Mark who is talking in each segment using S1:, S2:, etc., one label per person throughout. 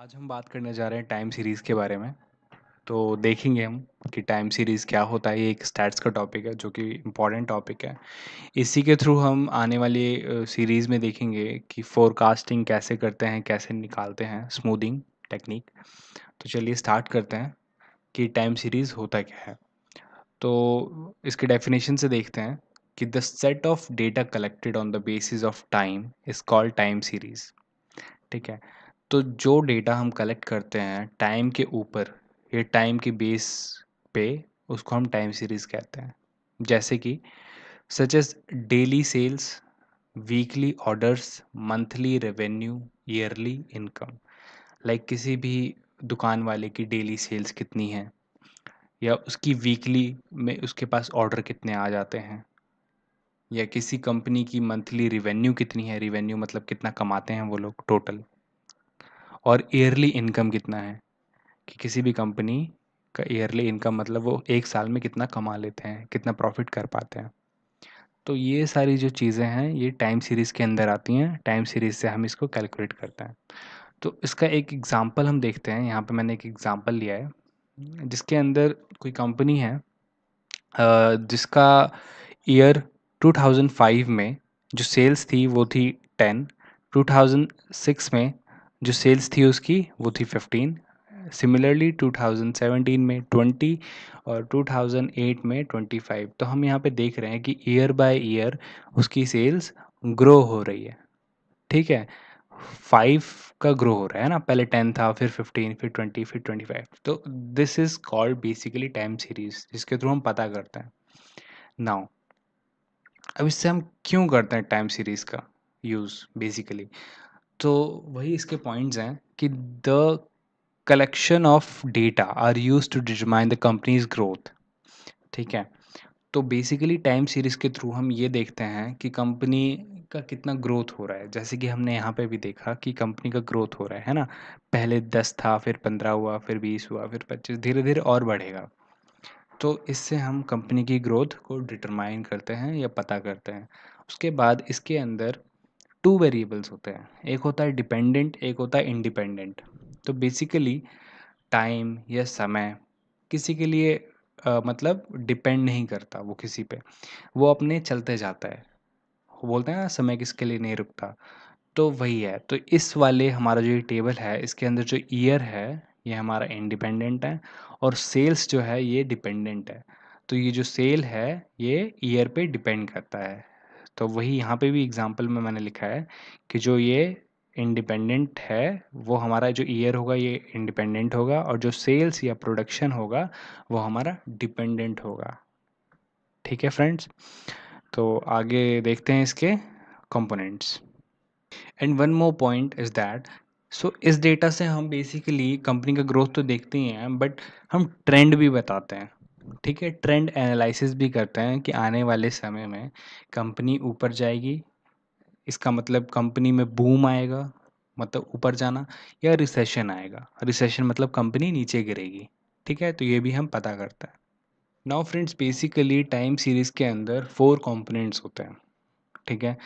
S1: आज हम बात करने जा रहे हैं टाइम सीरीज़ के बारे में। तो देखेंगे हम कि टाइम सीरीज़ क्या होता है। ये एक स्टैट्स का टॉपिक है जो कि इम्पॉर्टेंट टॉपिक है। इसी के थ्रू हम आने वाली सीरीज़ में देखेंगे कि फोरकास्टिंग कैसे करते हैं, कैसे निकालते हैं, स्मूथिंग टेक्निक। तो चलिए स्टार्ट करते हैं कि टाइम सीरीज़ होता क्या है। तो इसके डेफिनेशन से देखते हैं कि the set of data collected on the basis of time is called time series. ठीक है। तो जो डेटा हम कलेक्ट करते हैं टाइम के ऊपर, ये टाइम के बेस पे, उसको हम टाइम सीरीज कहते हैं। जैसे कि such as daily sales, weekly orders, monthly revenue, yearly income. Like किसी भी दुकान वाले की डेली सेल्स कितनी है, या उसकी वीकली में उसके पास ऑर्डर कितने आ जाते हैं, या किसी कंपनी की मंथली रिवेन्यू कितनी है। रिवेन्यू मतलब कितना कमाते हैं वो लोग टोटल। और ईयरली इनकम कितना है, कि किसी भी कंपनी का ईयरली इनकम मतलब वो एक साल में कितना कमा लेते हैं, कितना प्रॉफिट कर पाते हैं। तो ये सारी जो चीज़ें हैं ये टाइम सीरीज़ के अंदर आती हैं। टाइम सीरीज़ से हम इसको कैलकुलेट करते हैं। तो इसका एक एग्ज़ाम्पल हम देखते हैं। यहाँ पे मैंने एक एग्ज़ाम्पल लिया है जिसके अंदर कोई कंपनी है जिसका ईयर 2005 में जो सेल्स थी वो थी 10, 2006 में जो सेल्स थी उसकी वो थी 15, सिमिलरली 2017 में 20 और 2008 में 25। तो हम यहाँ पे देख रहे हैं कि ईयर बाय ईयर उसकी सेल्स ग्रो हो रही है। ठीक है। 5 का ग्रो हो रहा है ना, पहले 10 था, फिर 15, फिर 20, फिर 25। तो this is called basically time series, जिसके थ्रू हम पता करते हैं। नाउ अब इससे हम क्यों करते हैं टाइम सीरीज का यूज़ बेसिकली। तो वही इसके पॉइंट्स हैं कि the collection of data are use to determine the company's growth. ठीक है। तो बेसिकली टाइम सीरीज के थ्रू हम ये देखते हैं कि कंपनी का कितना ग्रोथ हो रहा है। जैसे कि हमने यहाँ पे भी देखा कि कंपनी का ग्रोथ हो रहा है ना। पहले 10 था, फिर 15 हुआ, फिर 20 हुआ, फिर 25, धीरे धीरे और बढ़ेगा। तो इससे हम कंपनी की ग्रोथ को डिटरमाइन करते हैं या पता करते हैं। उसके बाद इसके अंदर टू वेरिएबल्स होते हैं, एक होता है डिपेंडेंट, एक होता है इंडिपेंडेंट। तो बेसिकली टाइम या समय किसी के लिए मतलब डिपेंड नहीं करता वो किसी पे, वो अपने चलते जाता है। वो बोलते हैं ना समय किसके लिए नहीं रुकता। तो वही है। तो इस वाले हमारा जो ये टेबल है इसके अंदर जो ईयर है ये हमारा इंडिपेंडेंट है, और सेल्स जो है ये डिपेंडेंट है। तो ये जो सेल है ये ईयर पे डिपेंड करता है। तो वही यहाँ पे भी एग्जांपल में मैंने लिखा है कि जो ये इंडिपेंडेंट है वो हमारा जो ईयर होगा ये इंडिपेंडेंट होगा, और जो सेल्स या प्रोडक्शन होगा वो हमारा डिपेंडेंट होगा। ठीक है फ्रेंड्स। तो आगे देखते हैं इसके components. And one more point is that, so इस डेटा से हम बेसिकली कंपनी का ग्रोथ तो देखते ही हैं, बट हम ट्रेंड भी बताते हैं। ठीक है। ट्रेंड एनालिसिस भी करते हैं कि आने वाले समय में कंपनी ऊपर जाएगी, इसका मतलब कंपनी में बूम आएगा, मतलब ऊपर जाना, या रिसेशन आएगा, रिसेशन मतलब कंपनी नीचे गिरेगी। ठीक है। तो ये भी हम पता करते हैं। Now friends, basically time series के अंदर 4 कंपोनेंट्स होते हैं। ठीक है।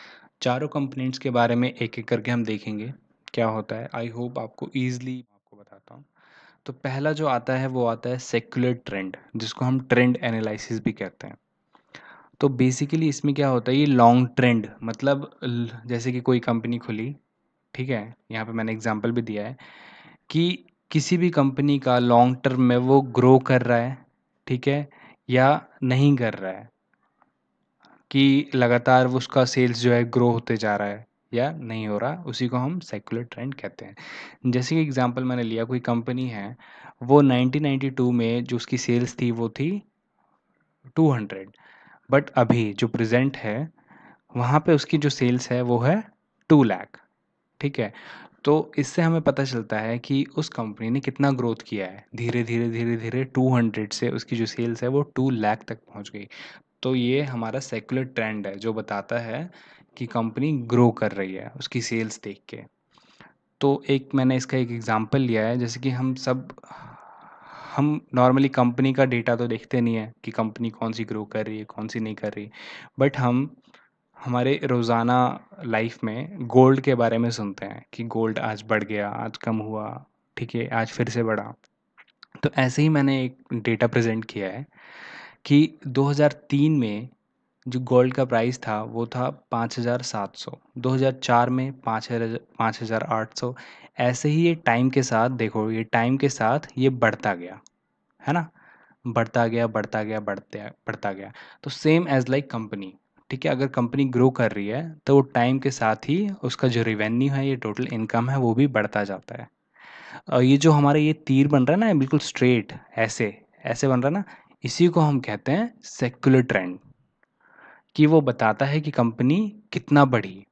S1: चारों कंपोनेंट्स के बारे में एक एक करके हम देखेंगे क्या होता है। आई होप आपको ईजिली आपको बताता हूँ। तो पहला जो आता है वो आता है सेक्युलर ट्रेंड, जिसको हम ट्रेंड एनालिसिस भी कहते हैं। तो बेसिकली इसमें क्या होता है, ये लॉन्ग ट्रेंड मतलब जैसे कि कोई कंपनी खुली, ठीक है, यहाँ पे मैंने एग्जांपल भी दिया है कि किसी भी कंपनी का लॉन्ग टर्म में वो ग्रो कर रहा है, ठीक है, या नहीं कर रहा है, कि लगातार वो उसका सेल्स जो है ग्रो होते जा रहा है या नहीं हो रहा, उसी को हम सेक्युलर ट्रेंड कहते हैं। जैसे कि एग्जांपल मैंने लिया, कोई कंपनी है, वो 1992 में जो उसकी सेल्स थी वो थी 200, बट अभी जो प्रेजेंट है वहाँ पे उसकी जो सेल्स है वो है 2 लाख। ठीक है। तो इससे हमें पता चलता है कि उस कंपनी ने कितना ग्रोथ किया है। धीरे धीरे धीरे धीरे 200 से उसकी जो सेल्स है वो 2 लाख तक पहुँच गई। तो ये हमारा सेक्युलर ट्रेंड है जो बताता है कि कंपनी ग्रो कर रही है उसकी सेल्स देख के। तो एक मैंने इसका एक एग्जांपल लिया है, जैसे कि हम नॉर्मली कंपनी का डेटा तो देखते नहीं है कि कंपनी कौन सी ग्रो कर रही है, कौन सी नहीं कर रही, बट हम हमारे रोज़ाना लाइफ में गोल्ड के बारे में सुनते हैं कि गोल्ड आज बढ़ गया, आज कम हुआ, ठीक है, आज फिर से बढ़ा। तो ऐसे ही मैंने एक डेटा प्रेज़ेंट किया है कि 2003 में जो गोल्ड का प्राइस था वो था 5,700, 2004 में 5,800। ऐसे ही ये टाइम के साथ देखो, ये टाइम के साथ ये बढ़ता गया, है ना? बढ़ता गया, बढ़ता गया, बढ़ता गया। तो सेम एज़ लाइक कंपनी, ठीक है? अगर कंपनी ग्रो कर रही है तो वो टाइम के साथ ही उसका जो रेवेन्यू है, ये टोटल इनकम है, वो भी बढ़ता जाता है। ये जो हमारा ये तीर बन रहा है ना बिल्कुल स्ट्रेट ऐसे, ऐसे बन रहा है ना, इसी को हम कहते हैं सेक्युलर ट्रेंड, कि वो बताता है कि कंपनी कितना बढ़ी।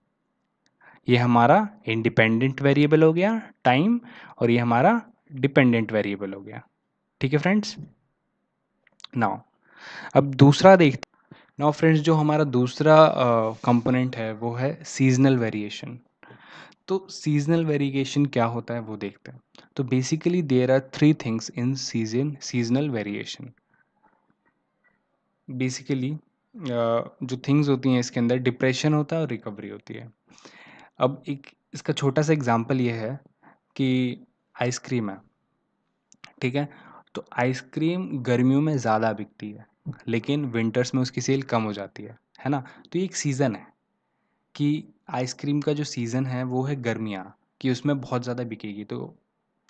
S1: ये हमारा इंडिपेंडेंट वेरिएबल हो गया टाइम, और ये हमारा डिपेंडेंट वेरिएबल हो गया। ठीक है फ्रेंड्स? नाउ अब दूसरा देखते। नाउ फ्रेंड्स, जो हमारा दूसरा कंपोनेंट है वो है सीजनल वेरिएशन। तो सीजनल वेरिएशन क्या होता है वो देखते हैं। तो basically there are three things in seasonal variation. Basically जो थिंग्स होती हैं इसके अंदर डिप्रेशन होता है और रिकवरी होती है। अब एक इसका छोटा सा एग्जांपल ये है कि आइसक्रीम है, ठीक है? तो आइसक्रीम गर्मियों में ज़्यादा बिकती है, लेकिन विंटर्स में उसकी सेल कम हो जाती है ना? तो ये एक सीज़न है कि आइसक्रीम का जो सीज़न है वो है गर्मियाँ, कि उसमें बहुत ज़्यादा बिकेगी। तो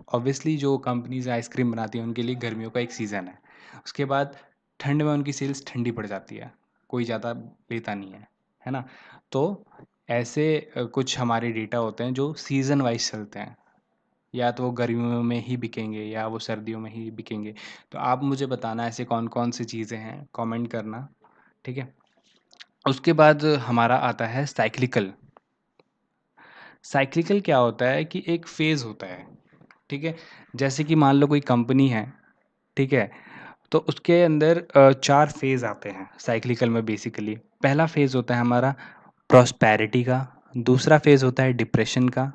S1: ऑब्वियसली जो कंपनीज आइसक्रीम बनाती हैं उनके लिए गर्मियों का एक सीज़न है। उसके बाद ठंड में उनकी सेल्स ठंडी पड़ जाती है, कोई ज़्यादा लेता नहीं है ना? तो ऐसे कुछ हमारे डेटा होते हैं जो सीज़न वाइज चलते हैं, या तो वो गर्मियों में ही बिकेंगे या वो सर्दियों में ही बिकेंगे। तो आप मुझे बताना ऐसे कौन कौन सी चीज़ें हैं, कमेंट करना, ठीक है? उसके बाद हमारा आता है साइक्लिकल। साइक्लिकल क्या होता है कि एक फेज़ होता है, ठीक है? जैसे कि मान लो कोई कंपनी है, ठीक है? तो उसके अंदर 4 फ़ेज़ आते हैं साइक्लिकल में बेसिकली। पहला फ़ेज़ होता है हमारा प्रॉस्पेरिटी का, दूसरा फ़ेज़ होता है डिप्रेशन का,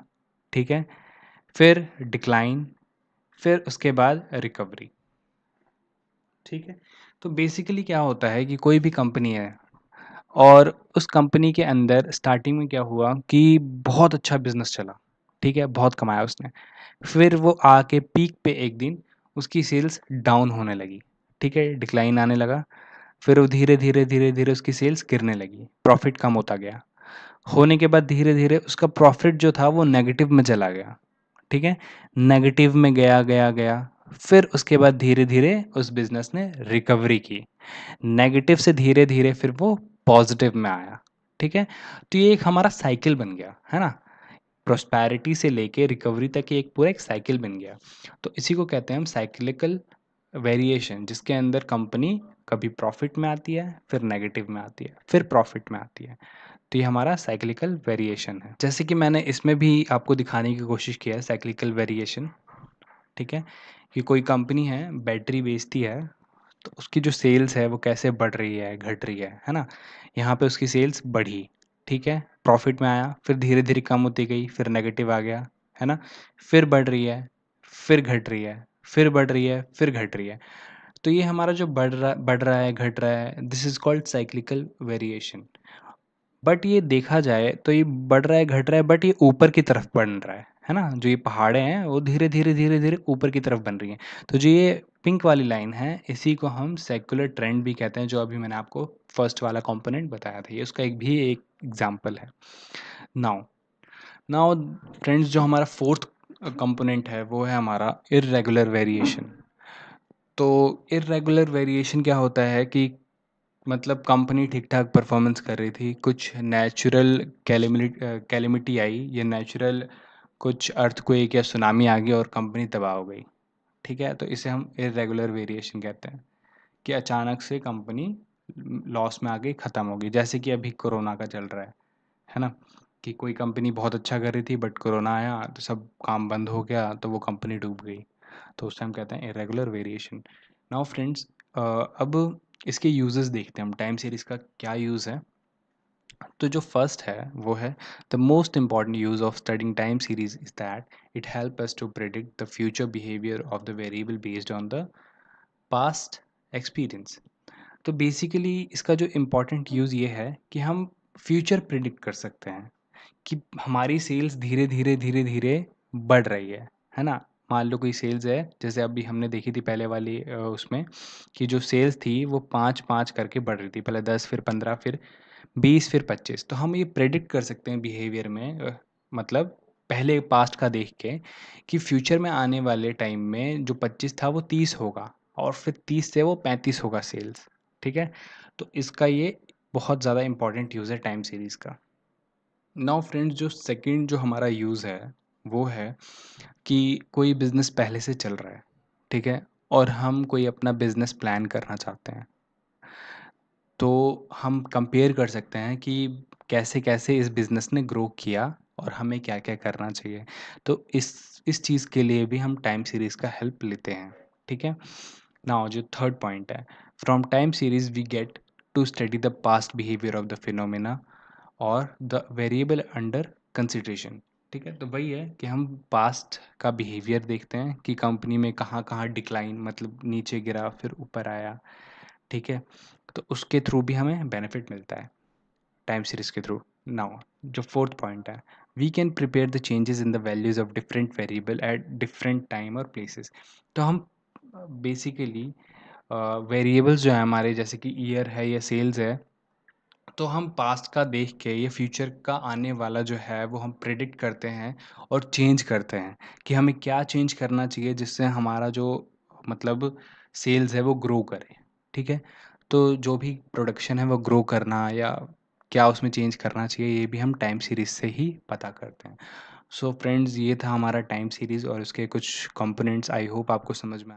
S1: ठीक है? फिर डिक्लाइन, फिर उसके बाद रिकवरी, ठीक है? तो बेसिकली क्या होता है कि कोई भी कंपनी है और उस कंपनी के अंदर स्टार्टिंग में क्या हुआ कि बहुत अच्छा बिज़नेस चला, ठीक है? बहुत कमाया उसने। फिर वो आके पीक पे एक दिन उसकी सेल्स डाउन होने लगी, ठीक है? डिक्लाइन आने लगा। फिर वो धीरे-धीरे, धीरे-धीरे उसकी सेल्स गिरने लगी, प्रॉफ़िट कम होता गया। होने के बाद धीरे-धीरे उसका प्रॉफ़िट जो था वो नेगेटिव में चला गया, ठीक है? नेगेटिव में गया, गया, गया। फिर उसके बाद धीरे-धीरे उस बिज़नेस ने रिकवरी की। नेगेटिव से धीरे-धीरे फिर वो पॉज़िटिव में आया, ठीक है? तो ये एक हमारा साइकिल बन गया, है ना? प्रॉस्पेरिटी से लेके रिकवरी तक ये एक पूरा एक साइकिल बन गया। तो इसी को कहते हैं हम साइक्लिकल वेरिएशन, जिसके अंदर कंपनी कभी प्रॉफ़िट में आती है, फिर नेगेटिव में आती है, फिर प्रॉफ़िट में आती है। तो ये हमारा साइक्लिकल वेरिएशन है। जैसे कि मैंने इसमें भी आपको दिखाने की कोशिश किया है साइक्लिकल वेरिएशन, ठीक है? कि कोई कंपनी है, बैटरी बेचती है, तो उसकी जो सेल्स है वो कैसे बढ़ रही है, घट रही है ना? यहाँ पे उसकी सेल्स बढ़ी, ठीक है? प्रॉफ़िट में आया, फिर धीरे-धीरे कम होती गई, फिर नेगेटिव आ गया, है ना? फिर बढ़ रही है, फिर घट रही है, फिर बढ़ रही है, फिर घट रही है। तो ये हमारा जो बढ़ रहा है, घट रहा है, this is called cyclical variation. But ये देखा जाए तो ये बढ़ रहा है, घट रहा है, बट ये ऊपर की तरफ बन रहा है ना? जो ये पहाड़ें हैं वो धीरे-धीरे, धीरे-धीरे ऊपर की तरफ बन रही हैं। तो जो ये पिंक वाली लाइन है, इसी को हम सेक्युलर ट्रेंड भी कहते हैं, जो अभी मैंने आपको फर्स्ट वाला कंपोनेंट बताया था। ये उसका एक एग्ज़ाम्पल है। नाउ नाउ फ्रेंड्स, जो हमारा फोर्थ कंपोनेंट है वो है हमारा इर्रेगुलर वेरिएशन। तो इर्रेगुलर वेरिएशन क्या होता है कि मतलब कंपनी ठीक-ठाक परफ़ॉर्मेंस कर रही थी, कुछ नेचुरल कैलेमिटी आई, या नेचुरल कुछ अर्थक्वेक या सुनामी आ गई और कंपनी तबाह हो गई, ठीक है? तो इसे हम इर्रेगुलर वेरिएशन कहते हैं, कि अचानक से कंपनी लॉस में आ गई, ख़त्म हो गई। जैसे कि अभी कोरोना का चल रहा है ना? कि कोई कंपनी बहुत अच्छा कर रही थी बट कोरोना आया तो सब काम बंद हो गया, तो वो कंपनी डूब गई। तो उसे हम कहते हैं इरेगुलर वेरिएशन। नाउ फ्रेंड्स, अब इसके यूजेस देखते हैं हम, टाइम सीरीज का क्या यूज़ है। तो जो फर्स्ट है वो है, the most important use of studying time series is that it help us to predict the future behaviour of the variable based on the past experience. तो बेसिकली इसका जो इम्पोर्टेंट यूज़ ये है कि हम फ्यूचर प्रिडिक्ट कर सकते हैं कि हमारी सेल्स धीरे धीरे धीरे धीरे बढ़ रही है ना? मान लो कोई सेल्स है, जैसे अभी हमने देखी थी पहले वाली उसमें कि जो सेल्स थी वो 5-5 करके बढ़ रही थी। पहले 10 फिर 15 फिर 20 फिर 25। तो हम ये प्रेडिक्ट कर सकते हैं बिहेवियर में मतलब पहले पास्ट का देख के कि फ्यूचर में आने वाले टाइम में जो 25 था वो 30 होगा और फिर 30 से वो 35 होगा सेल्स। ठीक है? तो इसका ये बहुत ज़्यादा इम्पोर्टेंट यूज़ है टाइम सीरीज़ का। नाउ फ्रेंड्स, जो सेकंड जो हमारा यूज़ है वो है कि कोई बिज़नेस पहले से चल रहा है, ठीक है? और हम कोई अपना बिज़नेस प्लान करना चाहते हैं। तो हम कंपेयर कर सकते हैं कि कैसे-कैसे इस बिज़नेस ने ग्रो किया और हमें क्या-क्या करना चाहिए। तो इस चीज़ के लिए भी हम टाइम सीरीज़ का हेल्प लेते हैं, ठीक है? नाउ जो थर्ड पॉइंट है, from time series we get to study the past behaviour of the phenomena और द वेरिएबल अंडर कंसिडरेशन। ठीक है? तो वही है कि हम पास्ट का बिहेवियर देखते हैं कि कंपनी में कहाँ-कहाँ डिक्लाइन मतलब नीचे गिरा फिर ऊपर आया, ठीक है? तो उसके थ्रू भी हमें बेनिफिट मिलता है टाइम सीरीज़ के थ्रू। नाउ जो फोर्थ पॉइंट है, we can prepare the changes in the values of different variable at different time और प्लेसेस। तो हम बेसिकली वेरिएबल्स जो है हमारे, जैसे कि ईयर है या सेल्स है, तो हम पास्ट का देख के ये फ्यूचर का आने वाला जो है वो हम प्रेडिक्ट करते हैं और चेंज करते हैं कि हमें क्या चेंज करना चाहिए जिससे हमारा जो मतलब सेल्स है वो ग्रो करे। ठीक है? तो जो भी प्रोडक्शन है वो ग्रो करना या क्या उसमें चेंज करना चाहिए, ये भी हम टाइम सीरीज़ से ही पता करते हैं। सो फ्रेंड्स, ये था हमारा टाइम सीरीज़ और उसके कुछ कंपोनेंट्स। आई होप आपको समझ में आए।